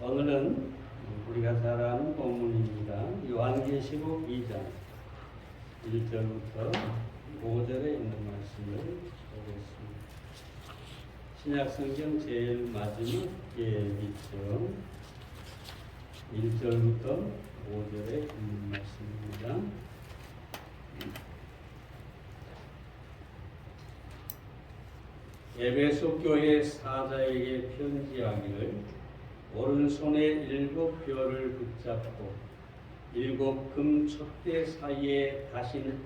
오늘은 우리가 잘 아는 본문입니다. 요한계시록 2장 1절부터 5절에 있는 말씀을 보겠습니다. 신약성경 제일 마지막에 있죠. 1절부터 5절에 있는 말씀입니다. 에베소 교회 사자에게 편지하기를 오른손에 7 별을 붙잡고 7 금 촛대 사이에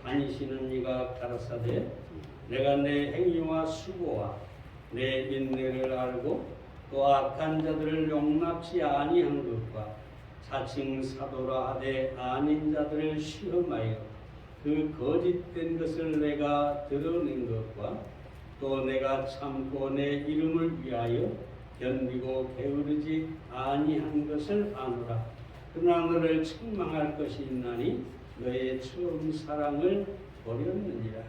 다니시는 이가 가라사대 내가 내 행위와 수고와 내 인내를 알고 또 악한 자들을 용납지 아니한 것과 자칭 사도라 하되 아닌 자들을 시험하여 그 거짓된 것을 내가 드러낸 것과 또 내가 참고 내 이름을 위하여 견디고 게으르지 아니한 것을 아노라. 그러나 너를 책망할 것이 있나니 너의 처음 사랑을 버렸느니라.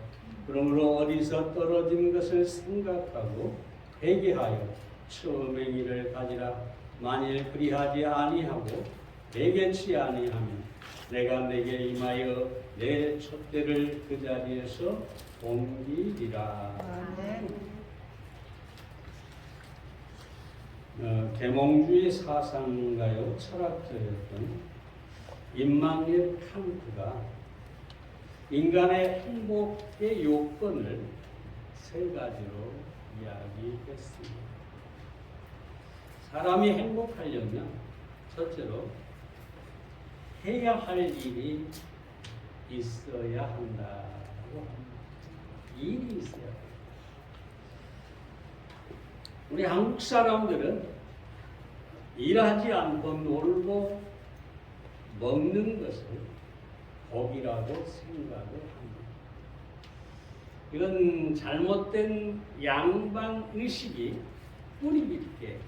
그러므로 어디서 떨어진 것을 생각하고 회개하여 처음 행위를 가지라. 만일 그리하지 아니하고 회개치 아니하면 내가 내게 임하여 내 촛대를 그 자리에서 옮기리라. 아멘. 계몽주의 사상가요 철학자였던 임마누엘 칸트가 인간의 행복의 요건을 3가지로 이야기했습니다. 사람이 행복하려면 첫째로 해야 할 일이 있어야 한다고 합니다. 일이 있어야 합니다. 우리 한국 사람들은 일하지 않고 놀고 먹는 것을 복이라고 생각을 합니다. 이건 잘못된 양반 의식이 뿌리 깊게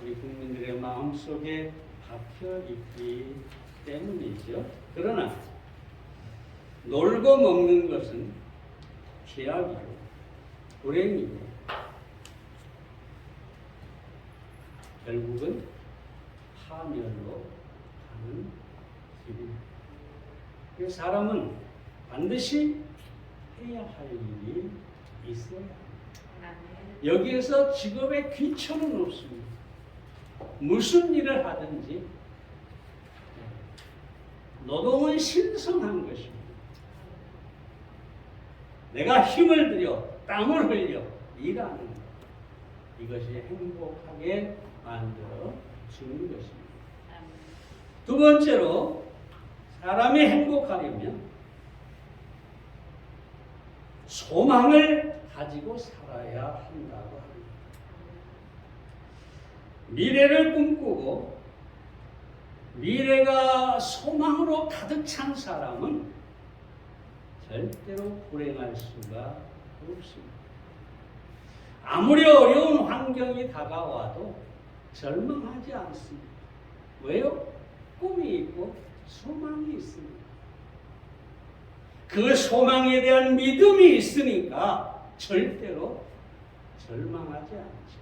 우리 국민들의 마음속에 박혀 있기 때문이죠. 그러나 놀고 먹는 것은 죄악이고 불행이고 결국은 파멸로 가는 길입니다. 그래서 사람은 반드시 해야 할 일이 있어야 합니다. 여기에서 직업의 귀천은 없습니다. 무슨 일을 하든지 노동은 신성한 것입니다. 내가 힘을 들여 땀을 흘려 일하는 것, 이것이 행복하게 만들어 주는 것입니다. 두 번째로 사람이 행복하려면 소망을 가지고 살아야 한다고 합니다. 미래를 꿈꾸고 미래가 소망으로 가득 찬 사람은 절대로 불행할 수가 없습니다. 아무리 어려운 환경이 다가와도 절망하지 않습니다. 왜요? 꿈이 있고 소망이 있습니다. 그 소망에 대한 믿음이 있으니까 절대로 절망하지 않죠.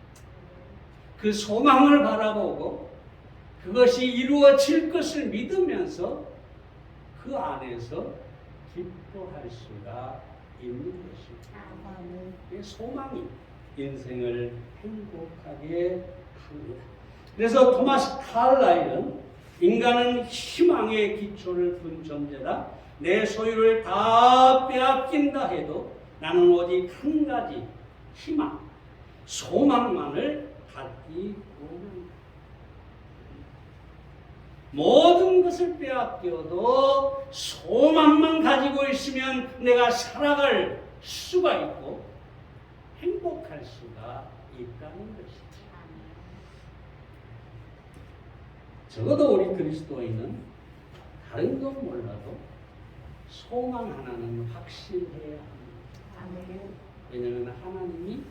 그 소망을 바라보고 그것이 이루어질 것을 믿으면서 그 안에서 기뻐할 수가 있는 것입니다. 그 소망이 인생을 행복하게 합니다. 그래서 토마스 칼라일은 인간은 희망의 기초를 둔 존재다. 내 소유를 다 빼앗긴다 해도 나는 오직 한 가지 희망, 소망만을 갖기 원한다. 모든 것을 빼앗겨도 소망만 가지고 있으면 내가 살아갈 수가 있고 행복할 수가 있다는 것이죠. 적어도 우리 그리스도인은 다른 건 몰라도 소망 하나는 확실해야 합니다. 왜냐하면 하나님이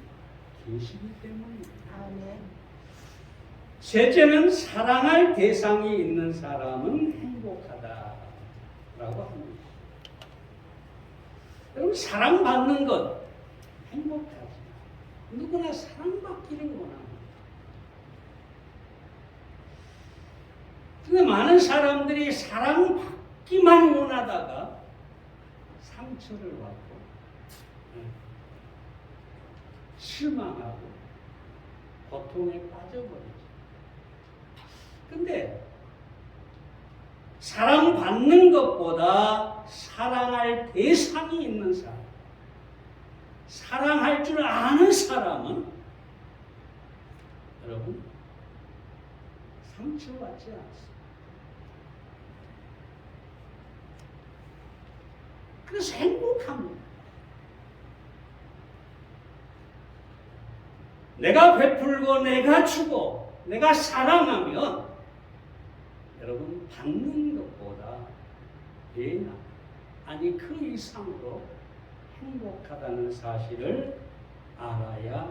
계시기 때문입니다. 셋째는 사랑할 대상이 있는 사람은 행복하다라고 합니다. 여러분 사랑받는 것 행복하지. 누구나 사랑받기를 원합니다. 근데 많은 사람들이 사랑받기만 원하다가 상처를 받고 실망하고 고통에 빠져버리죠. 근데 사랑받는 것보다 사랑할 대상이 있는 사람, 사랑할 줄 아는 사람은 여러분 상처받지 않습니다. 그래서 행복합니다. 내가 베풀고 내가 주고 내가 사랑하면 여러분 받는 것보다 배나 아니 그 이상으로 행복하다는 사실을 알아야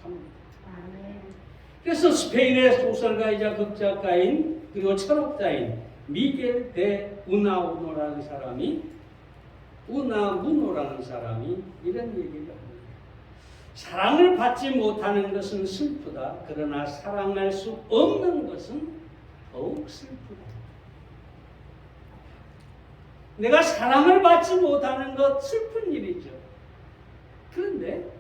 합니다. 그래서 스페인의 소설가이자 극작가인 그리고 철학자인 미겔 데 우나무노라는 사람이 이런 얘기를 합니다. 사랑을 받지 못하는 것은 슬프다. 그러나 사랑할 수 없는 것은 더욱 슬프다. 내가 사랑을 받지 못하는 것 슬픈 일이죠. 그런데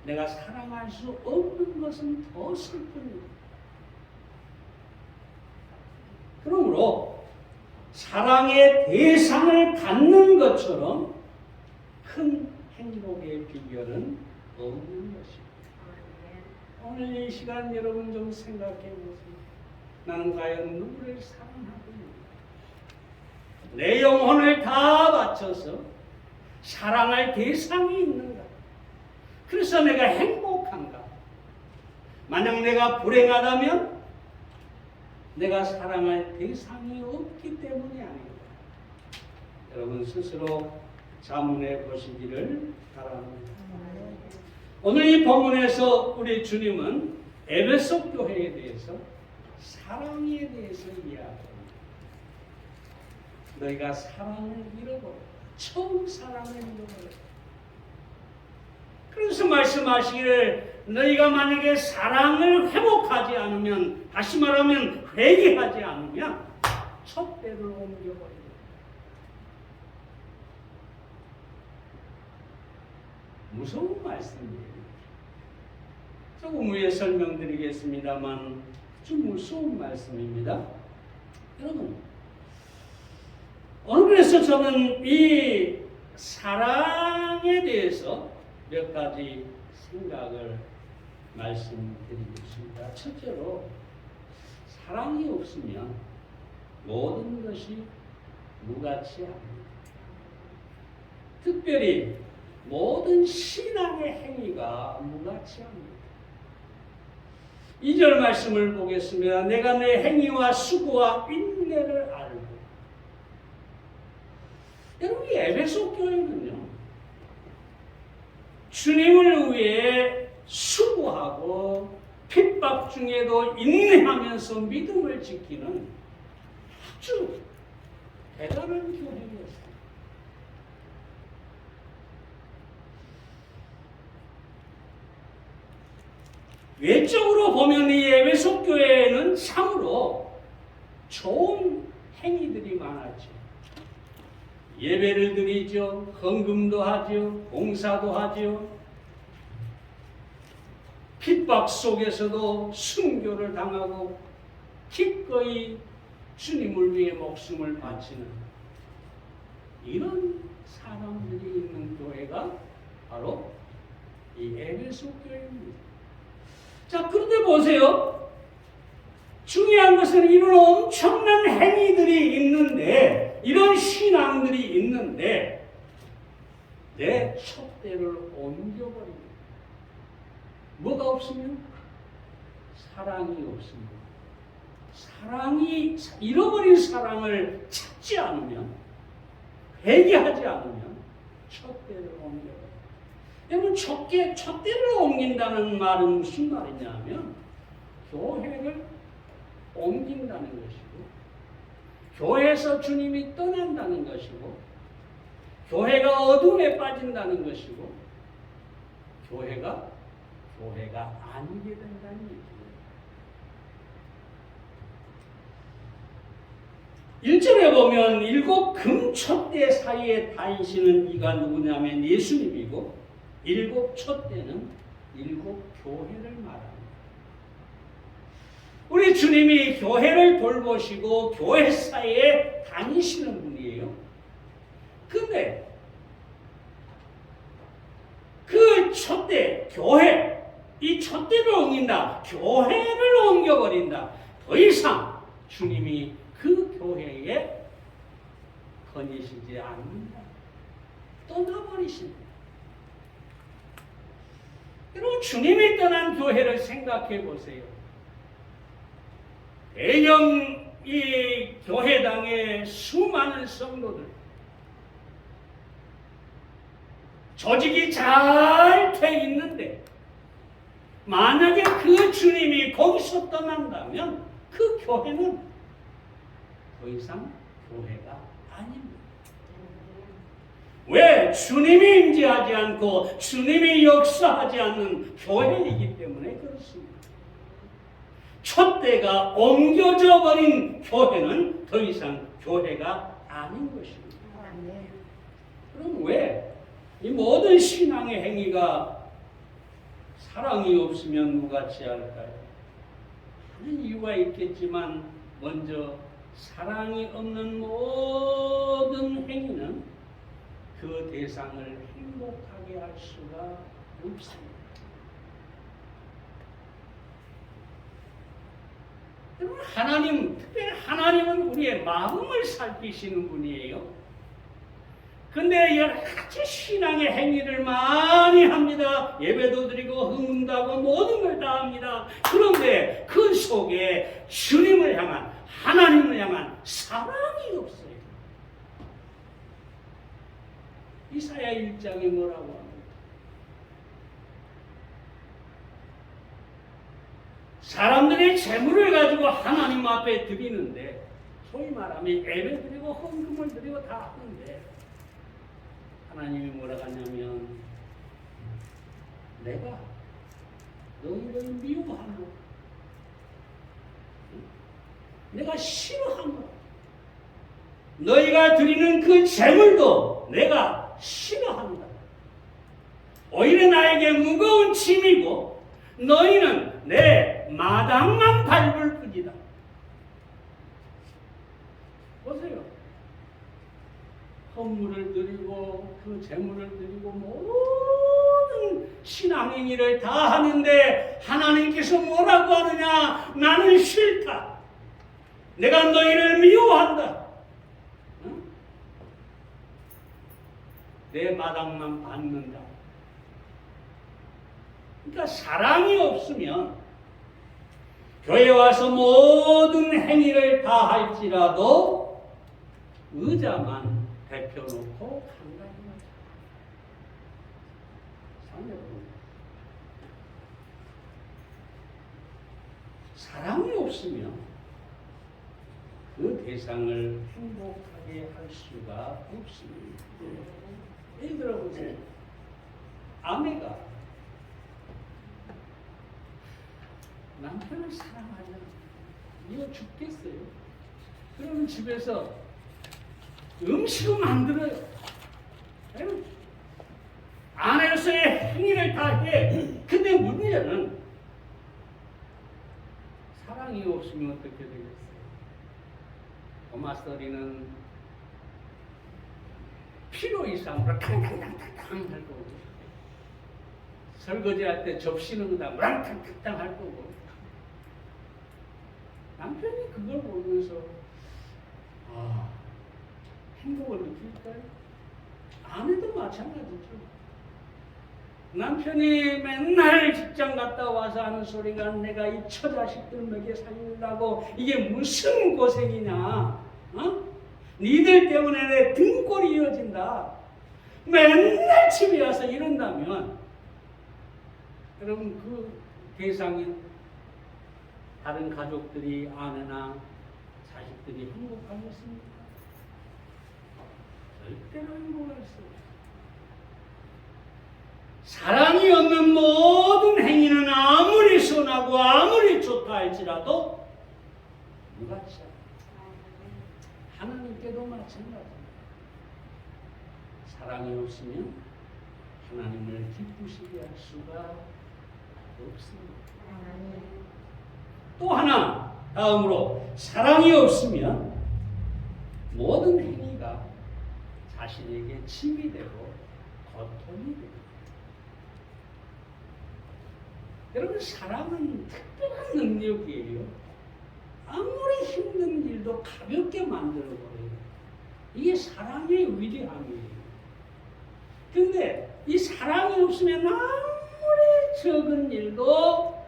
내가 사랑할 수 없는 것은 더 슬픈 일이다. 그러므로 사랑의 대상을 갖는 것처럼 큰 행복의 비결은 없는 것입니다. 오늘 이 시간 여러분 좀 생각해 보세요. 나는 과연 누구를 사랑하고 있는가? 내 영혼을 다 바쳐서 사랑할 대상이 있는가? 그래서 내가 행복한가? 만약 내가 불행하다면 내가 사랑할 대상이 없기 때문이 아닌가? 여러분 스스로 자문해 보시기를 바랍니다. 오늘 이 본문에서 우리 주님은 에베소 교회에 대해서 사랑에 대해서 이야기합니다. 너희가 사랑을 잃어버려. 처음 사랑을 잃어버려. 그래서 말씀하시기를 너희가 만약에 사랑을 회복하지 않으면, 다시 말하면 회개하지 않으면 촛대를 옮겨버립니다. 무서운 말씀이에요. 조금 후에 설명드리겠습니다만 좀 무서운 말씀입니다. 여러분, 오늘 그래서 저는 이 사랑에 대해서 몇 가지 생각을 말씀드리겠습니다. 첫째로, 사랑이 없으면 모든 것이 무가치 합니다. 특별히 모든 신앙의 행위가 무가치합니다. 2절 말씀을 보겠습니다. 내가 내 행위와 수고와 인내를 알고. 여러분, 이 에베소 교회는요, 주님을 위해 수고하고 핍박 중에도 인내하면서 믿음을 지키는 아주 대단한 교회였어요. 외적으로 보면 이 에베소 교회에는 참으로 좋은 행위들이 많았죠. 예배를 드리죠. 헌금도 하죠. 봉사도 하죠. 핍박 속에서도 순교를 당하고 기꺼이 주님을 위해 목숨을 바치는 이런 사람들이 있는 교회가 바로 이 에베소 교회입니다. 자, 그런데 보세요. 중요한 것은 이런 엄청난 행위들이 있는데, 이런 신앙들이 있는데, 내 촛대를 옮겨버립니다. 뭐가 없으면? 사랑이 없습니다. 사랑이, 잃어버린 사랑을 찾지 않으면, 회개하지 않으면, 촛대를 옮겨버립니다. 여러분, 촛대를 옮긴다는 말은 무슨 말이냐면 교회를 옮긴다는 것이고, 교회에서 주님이 떠난다는 것이고, 교회가 어둠에 빠진다는 것이고, 교회가 아니게 된다는 얘기예요. 1절에 보면 일곱 금촛대 사이에 다니시는 이가 누구냐면 예수님이고 일곱 촛대는 일곱 교회를 말합니다. 우리 주님이 교회를 돌보시고 교회 사이에 다니시는 분이에요. 근데 그 촛대, 교회, 이 촛대를 옮긴다. 교회를 옮겨버린다. 더 이상 주님이 그 교회에 거니시지 않는다. 떠나버리신다. 여러분, 주님이 떠난 교회를 생각해 보세요. 대형 이 교회당의 수많은 성도들, 조직이 잘 돼 있는데 만약에 그 주님이 거기서 떠난다면 그 교회는 더 이상 교회가 아닙니다. 왜? 주님이 임재하지 않고 주님이 역사하지 않는 교회이기 때문에 그렇습니다. 촛대가 옮겨져 버린 교회는 더 이상 교회가 아닌 것입니다. 그럼 왜? 이 모든 신앙의 행위가 사랑이 없으면 누같이 할까요? 하는 이유가 있겠지만 먼저 사랑이 없는 모든 행위는 그 대상을 행복하게 할 수가 없습니다. 여러분, 하나님, 특별히 하나님은 우리의 마음을 살피시는 분이에요. 근데 여러 가지 신앙의 행위를 많이 합니다. 예배도 드리고 흥분도 하고 모든 걸 다 합니다. 그런데 그 속에 주님을 향한, 하나님을 향한 사랑이 없어요. 이사야 1장에 뭐라고 합니까? 사람들이 재물을 가지고 하나님 앞에 드리는데, 소위 말하면 예배 드리고 헌금을 드리고 다 하는데, 하나님이 뭐라 하냐면, 내가 너희를 미워하노, 내가 싫어하노, 너희가 드리는 그 재물도 내가 싫어한다. 오히려 나에게 무거운 짐이고 너희는 내 마당만 밟을 뿐이다. 보세요. 헌물을 드리고 그 재물을 드리고 모든 신앙행위를 다 하는데 하나님께서 뭐라고 하느냐? 나는 싫다. 내가 너희를 미워한다. 응? 내 마당만 밟는다. 그러니까 사랑이 없으면 교회에 와서 모든 행위를 다 할지라도 의자만 대표놓고 간다는 거죠. 사랑이 없으면 그 대상을 행복하게 할 수가 없습니다. 예를 들어보세요. 아내가 남편을 사랑하잖아. 이거 죽겠어요. 그러면 집에서 음식을 만들어요. 아내로서의 행위를 다 해. 근데 문제는 사랑이 없으면 어떻게 되겠어요? 도마서리는 필요 이상으로 탕탕탕탕탕 할 거고, 설거지할 때 접시는 다 탕탕탕탕 할 거고, 남편이 그걸 보면서 행복을 느낄까요? 아내도 마찬가지죠. 남편이 맨날 직장 갔다 와서 하는 소리가 내가 이 처자식들 먹여 살리려고 이게 무슨 고생이냐? 어? 니들 때문에 내 등골이 이어진다. 맨날 집에 와서 이런다면 여러분 그 대상인 다른 가족들이 아내나 자식들이 행복하겠습니까? 절대로 행복할 수 없어요. 사랑이 없는 모든 행위는 아무리 선하고 아무리 좋다 할지라도 누가 참 하나님께도 마찬가지입니다. 사랑이 없으면 하나님을 기쁘시게 할 수가 없습니다. 또 하나, 다음으로 사랑이 없으면 모든 행위가 자신에게 짐이 되고 고통이 됩니다. 여러분, 사랑은 특별한 능력이에요. 아무리 힘든 일도 가볍게 만들어버려요. 이게 사랑의 위대함이에요. 근데 이 사랑이 없으면 아무리 적은 일도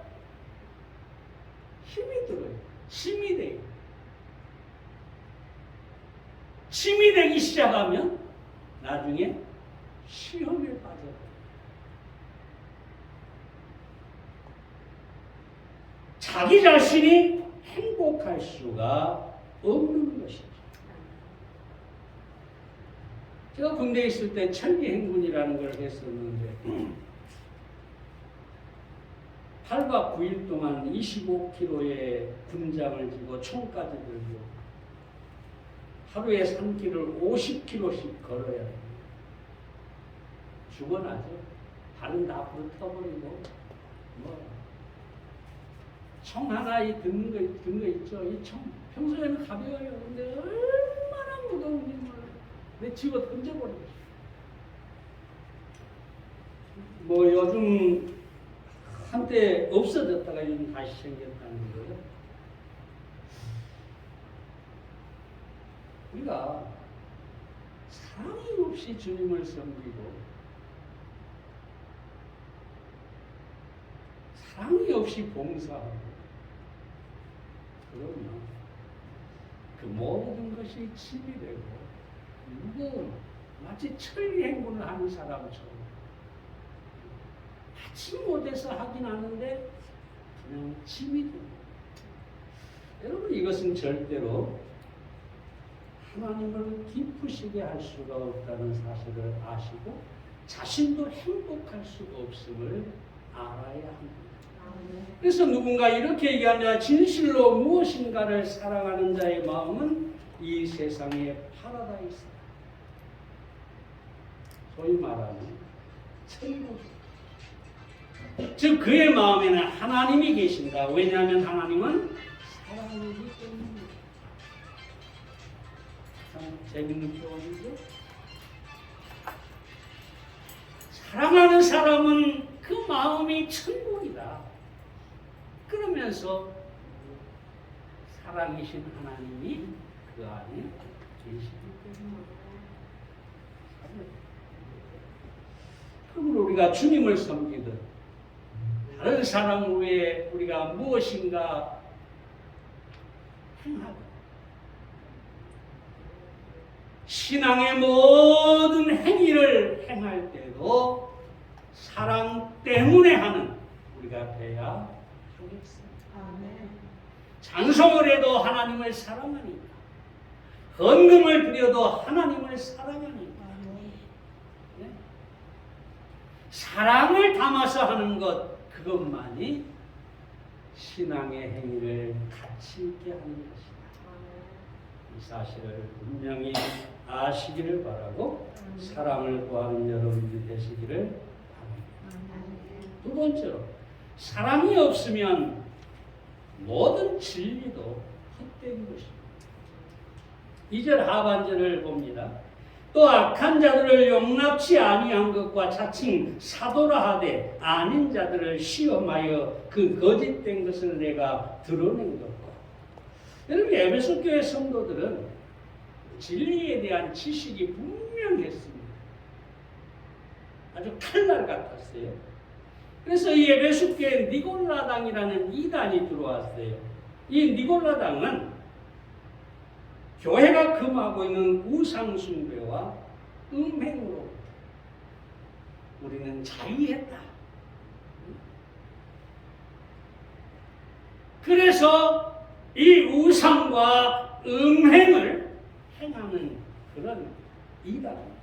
힘이 들어요. 짐이 돼요. 짐이 되기 시작하면 나중에 시험에 빠져요. 자기 자신이 행복할 수가 없는 것이죠. 제가 군대에 있을 때 천리행군이라는 걸 했었는데 8박 9일 동안 25kg의 군장을 쥐고 총까지 들고 하루에 3km를 50km씩 걸어야 해요. 죽어나죠. 다른 다 불타버리고 총 하나 든 거 있죠. 이 총 평소에는 가벼워요. 근데 얼마나 무거운지 몰라요. 내 집어 던져버리죠. 뭐 요즘 한때 없어졌다가 요즘 다시 생겼다는 거예요. 우리가 사랑이 없이 주님을 섬기고 사랑이 없이 봉사하고 그러면 그 모든 것이 짐이 되고 무거운 마치 천리행군을 하는 사람처럼 하지 못해서 하긴 하는데 그냥 짐이 됩니다. 여러분, 이것은 절대로 하나님을 기쁘시게 할 수가 없다는 사실을 아시고 자신도 행복할 수가 없음을 알아야 합니다. 그래서 누군가 이렇게 얘기하냐, 진실로 무엇인가를 사랑하는 자의 마음은 이 세상의 파라다이스, 소위 말하는 천국, 즉 그의 마음에는 하나님이 계신다. 왜냐하면 하나님은 사랑이기 때문입니다. 참 재밌는 표현이죠. 사랑하는 사람은 그 마음이 천국이다. 그러면서 사랑이신 하나님이 그 안에 계시기 때문입니다. 그러므로 우리가 주님을 섬기듯 다른 사람 외에 우리가 무엇인가 행하고 신앙의 모든 행위를 행할 때도 사랑 때문에 하는 우리가 돼야 하겠습니다. 찬송을 해도 하나님을 사랑하니까, 헌금을 드려도 하나님을 사랑하니까, 네? 사랑을 담아서 하는 것, 그것만이 신앙의 행위를 가치 있게 하는 것이다. 이 사실을 분명히 아시기를 바라고 사랑을 구하는 여러분들이 되시기를 바랍니다. 두 번째로, 사랑이 없으면 모든 진리도 헛된 것입니다. 2절 하반절을 봅니다. 또 악한 자들을 용납치 아니한 것과 자칭 사도라 하되 아닌 자들을 시험하여 그 거짓된 것을 내가 드러낸 것과. 여러분, 에베소 교회 성도들은 진리에 대한 지식이 분명했습니다. 아주 칼날 같았어요. 그래서 이 에베소 교회에 니골라당이라는 이단이 들어왔어요. 이 니골라당은 교회가 금하고 있는 우상숭배와 음행으로 우리는 자유했다. 그래서 이 우상과 음행을 행하는 그런 이단입니다.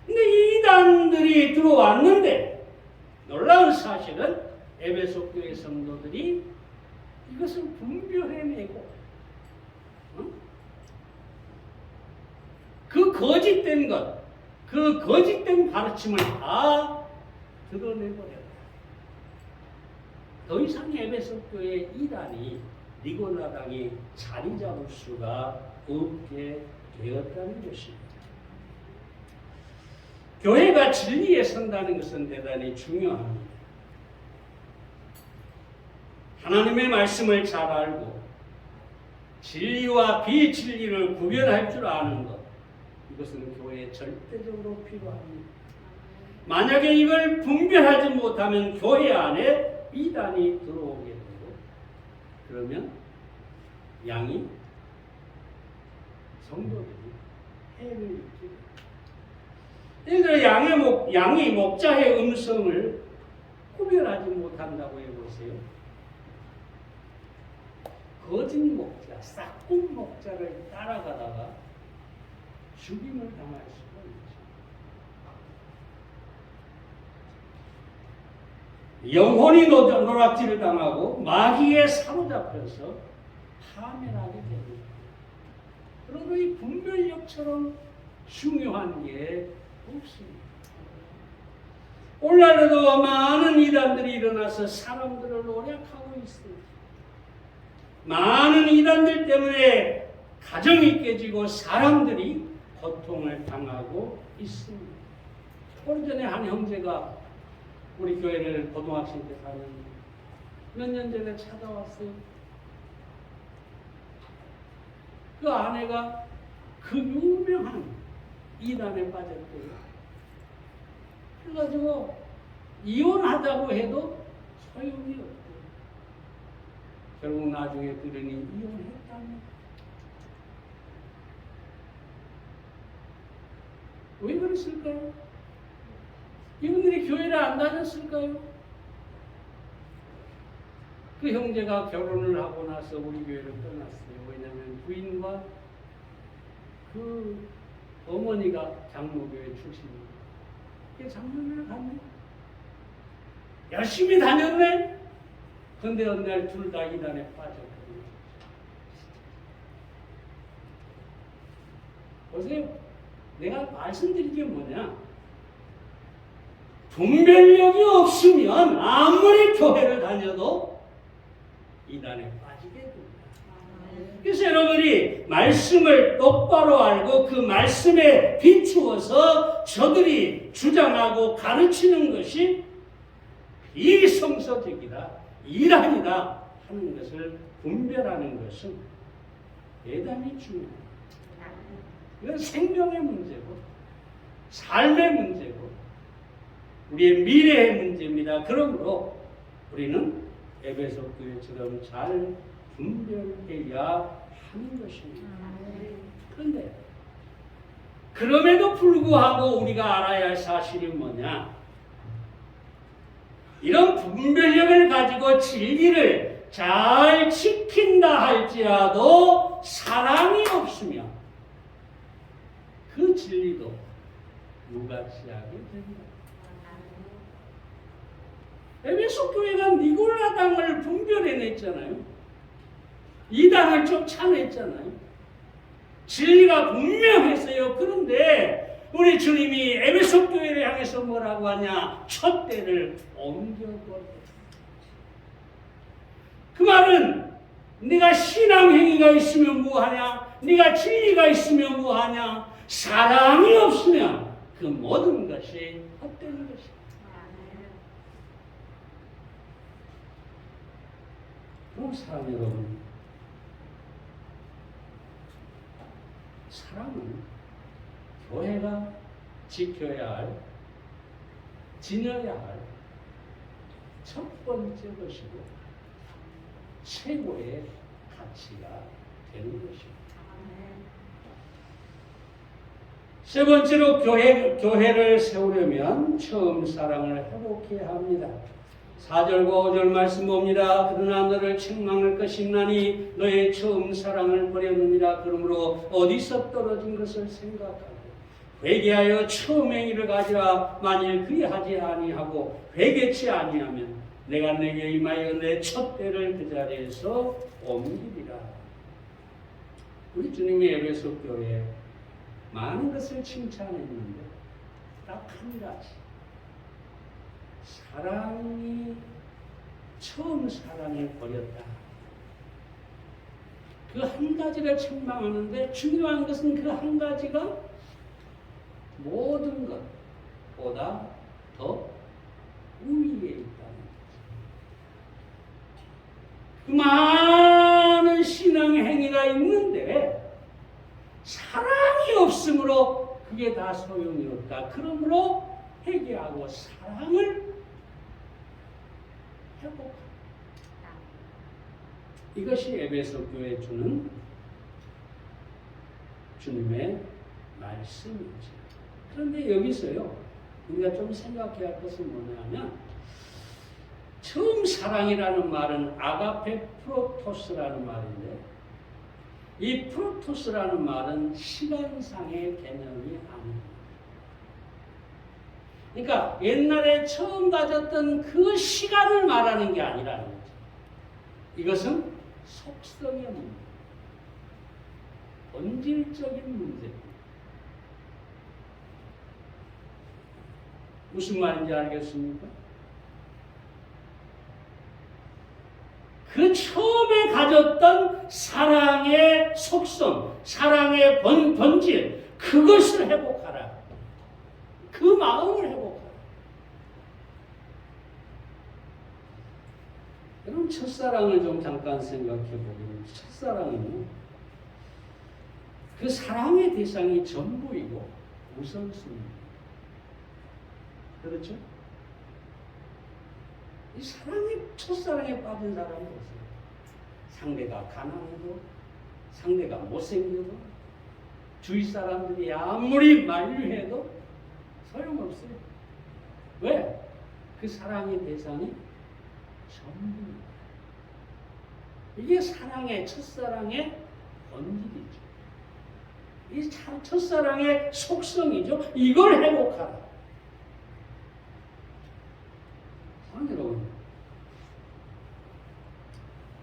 근데 이 이단들이 들어왔는데 놀라운 사실은 에베소 교회 성도들이 이것을 분별해내고 그 거짓된 것, 그 거짓된 가르침을 다 드러내버렸다. 더 이상 에베소 교회 이단이 니고라당이 자리 잡을 수가 없게 되었다는 것입니다. 교회가 진리에 선다는 것은 대단히 중요합니다. 하나님의 말씀을 잘 알고 진리와 비진리를 구별할 줄 아는 것, 이것은 교회에 절대적으로 필요합니다. 만약에 이걸 분별하지 못하면 교회 안에 이단이 들어오게 되고, 그러면 양이, 성도들이 해를 입게 됩니다. 예를 들어 양이 목자의 음성을 구별하지 못한다고 해보세요. 거짓 목자, 싹군 목자를 따라가다가 죽임을 당할 수가 있죠. 영혼이 노략질을 당하고 마귀에 사로잡혀서 파멸하게 됩니다. 그러므로 이 분별력처럼 중요한 게 없습니다. 오늘날에도 많은 이단들이 일어나서 사람들을 노략하고 있습니다. 많은 이단들 때문에 가정이 깨지고 사람들이 고통을 당하고 있습니다. 오래전에 한 형제가 우리 교회를 고등학생 때 다녔는데 몇 년 전에 찾아왔어요. 그 아내가 그 유명한 이단에 빠졌대요. 그래가지고 이혼하자고 해도 소용이 없대요. 결국 나중에 들으니 이혼했다며. 왜 그랬을까요? 이분들이 교회를 안 다녔을까요? 그 형제가 결혼을 하고 나서 우리 교회를 떠났어요. 왜냐하면 부인과 그 어머니가 장로교회 출신이에요. 그게 장로교회를 갔네. 열심히 다녔네. 근데 어느 날 둘 다 이단에 빠졌거든요. 보세요. 내가 말씀드린 게 뭐냐? 분별력이 없으면 아무리 교회를 다녀도 이단에 빠지게 됩니다. 그래서 여러분이 말씀을 똑바로 알고 그 말씀에 비추어서 저들이 주장하고 가르치는 것이 비성서적이다, 이단이다 하는 것을 분별하는 것은 대단히 중요합니다. 이건 생명의 문제고 삶의 문제고 우리의 미래의 문제입니다. 그러므로 우리는 에베소 교회처럼 잘 분별해야 하는 것입니다. 그런데 그럼에도 불구하고 우리가 알아야 할 사실이 뭐냐? 이런 분별력을 가지고 진리를 잘 지킨다 할지라도 사랑이 없으면 그 진리도 무가치하게 됩니다. 에베소 교회가 니골라당을 분별해냈잖아요. 이단을 쫓아냈잖아요. 진리가 분명했어요. 그런데 우리 주님이 에베소 교회를 향해서 뭐라고 하냐? 촛대를 옮겨버렸어요. 그 말은 네가 신앙 행위가 있으면 뭐하냐? 네가 진리가 있으면 뭐하냐? 사랑이 없으면 그 모든 것이 헛되는 것이다. 그럼 사랑 여러분, 사랑은 교회가 지켜야 할, 지녀야 할 첫 번째 것이고 최고의 가치가 되는 것입니다. 세 번째로 교회를 세우려면 처음 사랑을 회복해야 합니다. 4절과 5절 말씀 봅니다. 그러나 너를 책망할 것이 있나니 너의 처음 사랑을 버렸느니라. 그러므로 어디서 떨어진 것을 생각하고 회개하여 처음 행위를 가지라. 만일 그리하지 아니하고 회개치 아니하면 내가 내게 임하여 내 첫 때를 그 자리에서 옮기리라. 우리 주님이 에베소 교회에 많은 것을 칭찬했는데 딱 한 가지, 사랑이 처음 사랑을 버렸다. 그 한 가지를 책망하는데 중요한 것은 그 한 가지가 모든 것보다 더 우위에 있다는 거죠. 그 많은 신앙 행위가 있는데 사랑이 없으므로 그게 다 소용이 없다. 그러므로 회개하고 사랑을 회복하라. 이것이 에베소 교회에 주는 주님의 말씀이죠. 그런데 여기서요, 우리가 좀 생각해야 할 것은 뭐냐면, 처음 사랑이라는 말은 아가페 프로토스라는 말인데, 이 프로토스라는 말은 시간상의 개념이 아닙니다. 그러니까 옛날에 처음 가졌던 그 시간을 말하는 게 아니라는 거죠. 이것은 속성의 문제, 본질적인 문제입니다. 무슨 말인지 알겠습니까? 그 처음에 가졌던 사랑의 속성, 사랑의 본질, 그것을 회복하라. 그 마음을 회복하라. 여러분, 첫사랑을 좀 잠깐 생각해 보면, 첫사랑은 그 사랑의 대상이 전부이고 우선순위입니다. 그렇죠? 이 첫사랑에 빠진 사람이 없어요. 상대가 가난해도, 상대가 못생겨도, 주위 사람들이 아무리 만류해도 소용없어요. 왜? 그 사랑의 대상이 전부입니다. 이게 첫사랑의 본질이죠. 이 첫사랑의 속성이죠. 이걸 회복하라. 여러분,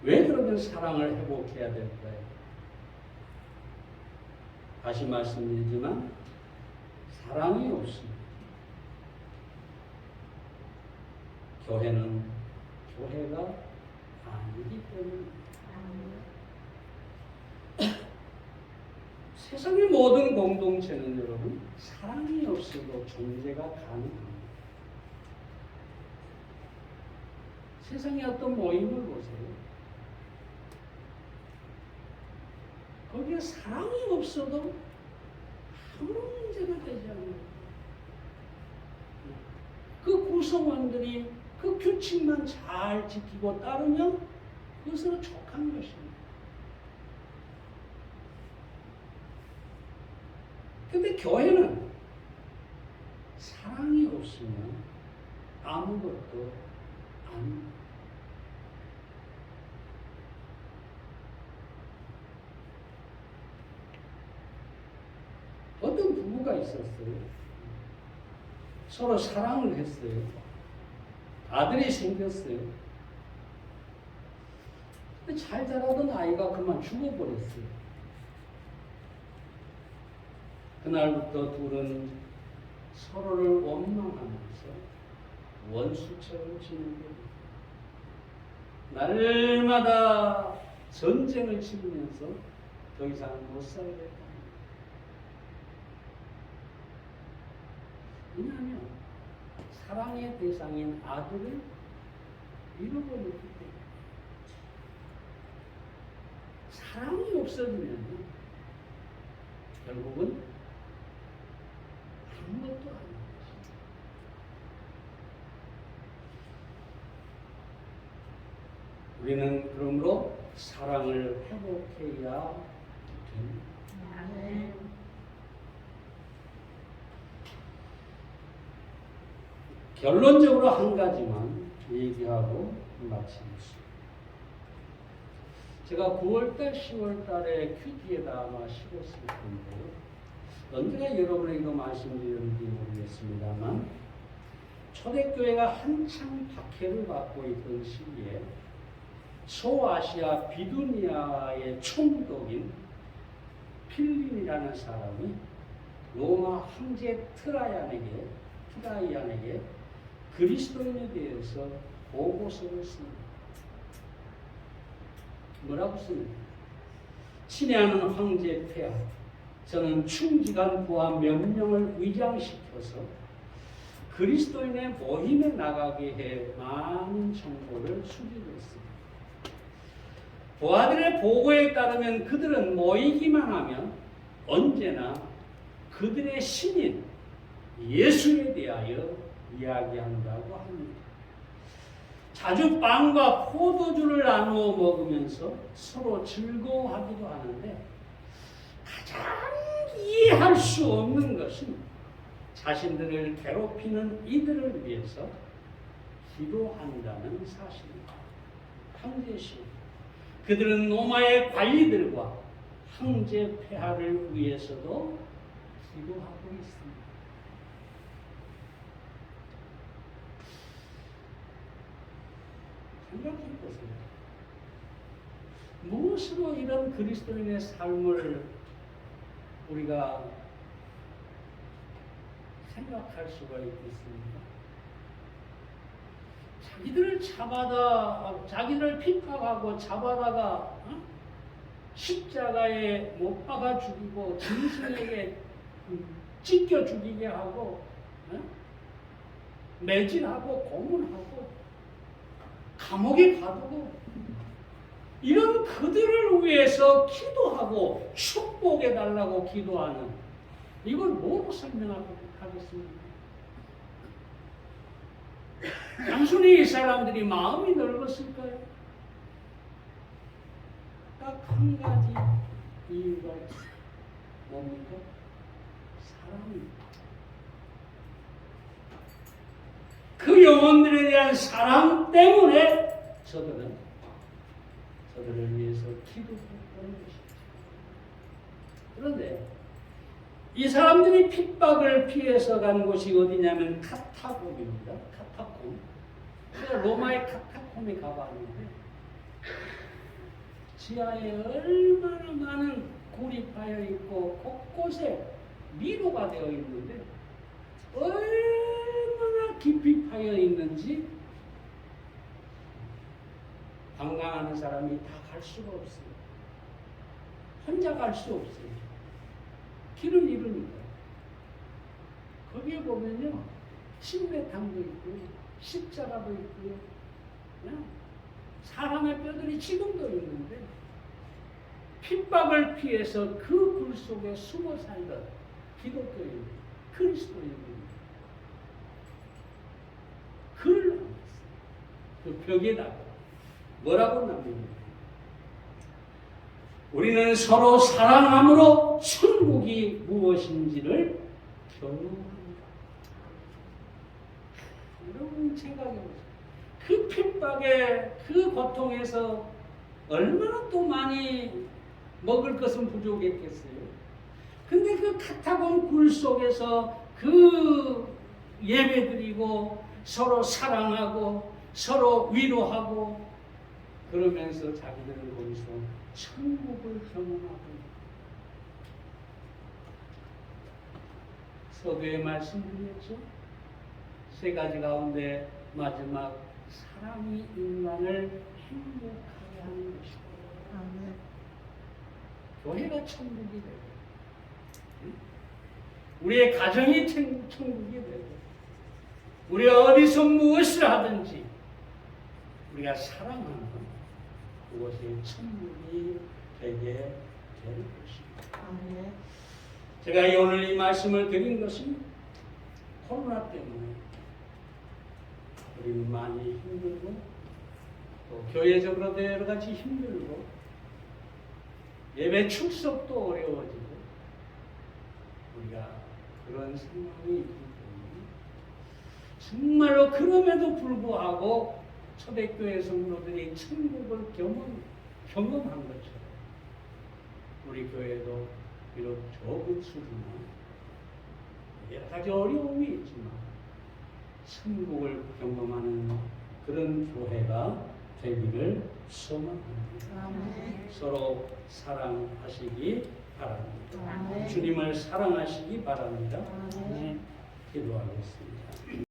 왜 그러면 사랑을 회복해야 될까요? 다시 말씀드리지만 사랑이 없습니다. 교회는 교회가 아니기 때문입니다. 세상의 모든 공동체는 여러분 사랑이 없어도 존재가 가능합니다. 세상의 어떤 모임을 보세요. 거기에 사랑이 없어도 아무런 문제가 되지 않아요. 그 구성원들이 그 규칙만 잘 지키고 따르면 그것으로 족한 것입니다. 근데 교회는 사랑이 없으면 아무것도 아닙니다. 어떤 부부가 있었어요. 서로 사랑을 했어요. 아들이 생겼어요. 근데 잘 자라던 아이가 그만 죽어버렸어요. 그날부터 둘은 서로를 원망하면서 원수처럼 지내게 됩니다. 날마다 전쟁을 치르면서 더 이상 못 살겠다. 왜냐하면 사랑의 대상인 아들을 잃어버렸기 때문에. 사랑이 없어지면 결국은 아무것도 아닌 것입니다. 우리는 그러므로 사랑을 회복해야 됩니다. 결론적으로 한 가지만 얘기하고 마치겠습니다. 제가 9월달, 10월달에 큐티에다 아마 실었을 텐데요. 언제나 여러분에게도 말씀드렸는지 모르겠습니다만, 초대교회가 한창 박해를 받고 있던 시기에 소아시아 비두니아의 총독인 필린이라는 사람이 로마 황제 트라이안에게 그리스도인에 대해서 보고서를 씁니다. 뭐라고 씁니까? 친애하는 황제 폐하, 저는 충직한 부하 몇 명을 위장시켜서 그리스도인의 모임에 나가게 해 많은 정보를 수집했습니다. 부하들의 보고에 따르면 그들은 모이기만 하면 언제나 그들의 신인 예수에 대하여 이야기한다고 합니다. 자주 빵과 포도주를 나누어 먹으면서 서로 즐거워하기도 하는데 가장 이해할 수 없는 것은 자신들을 괴롭히는 이들을 위해서 기도한다는 사실입니다. 황제시 그들은 로마의 관리들과 황제 폐하를 위해서도 기도하고 있습니다. 생각해 보세요. 무엇으로 이런 그리스도인의 삶을 우리가 생각할 수가 있겠습니까? 자기들을 핍박하고 잡아다가 십자가에 못 박아 죽이고 짐승에게 찢겨 죽이게 하고 매질하고 고문하고 감옥에 가두고 이런 그들을 위해서 기도하고 축복해달라고 기도하는 이걸 뭐로 설명하겠습니까? 단순히 이 사람들이 마음이 넓었을까요? 딱 한 가지 이유가 있어요. 뭡니까? 사랑입니다. 그 영혼들에 대한 사랑 때문에 저들을 위해서 기도했다는 것이죠. 그런데 이 사람들이 핍박을 피해서 간 곳이 어디냐면 카타콤입니다. 카타콤. 제가 로마의 카타콤에 가봤는데 지하에 얼마나 많은 굴이 파여 있고 곳곳에 미로가 되어 있는데 얼마나 깊이 파여 있는지 관광하는 사람이 다 갈 수가 없어요. 혼자 갈 수 없어요. 길을 잃으니까. 거기에 보면요, 침례탕도 있고요, 십자가도 있고요, 사람의 뼈들이 지금도 있는데 핍박을 피해서 그 굴 속에 숨어 살던 기독교인, 그리스도인입니다. 글을 남겼어요. 그 벽에다가 뭐라고 남깁니까? 우리는 서로 사랑함으로 천국이 무엇인지를 경험합니다. 여러분 생각해보세요. 그 핍박에 그 고통에서 얼마나 또 많이 먹을 것은 부족했겠어요. 근데 그 카타콤 굴 속에서 그 예배드리고 서로 사랑하고 서로 위로하고 그러면서 자기들은 거기서 천국을 경험하고 서두에 말씀드렸죠. 세 가지 가운데 마지막 사랑이 인간을 행복하게 하는 것이다. 교회가 천국이 되고 우리의 가정이 천국이 되고 우리가 어디서 무엇을 하든지 우리가 사랑하는 그것이 천국이 되게 될 것입니다. 제가 오늘 이 말씀을 드린 것은 코로나 때문에 우리는 많이 힘들고 또 교회적으로도 여러 가지 힘들고 예배 출석도 어려워지고 우리가 그런 상황이 있기 때문에 정말로 그럼에도 불구하고 초대교회 성도들이 천국을 경험한 것처럼 우리 교회도 비록 적은 수지만 여러 가지 어려움이 있지만 천국을 경험하는 그런 교회가 되기를 소망합니다. 서로 사랑하시기 바랍니다. 아멘. 주님을 사랑하시기 바랍니다. 아멘. 기도하겠습니다.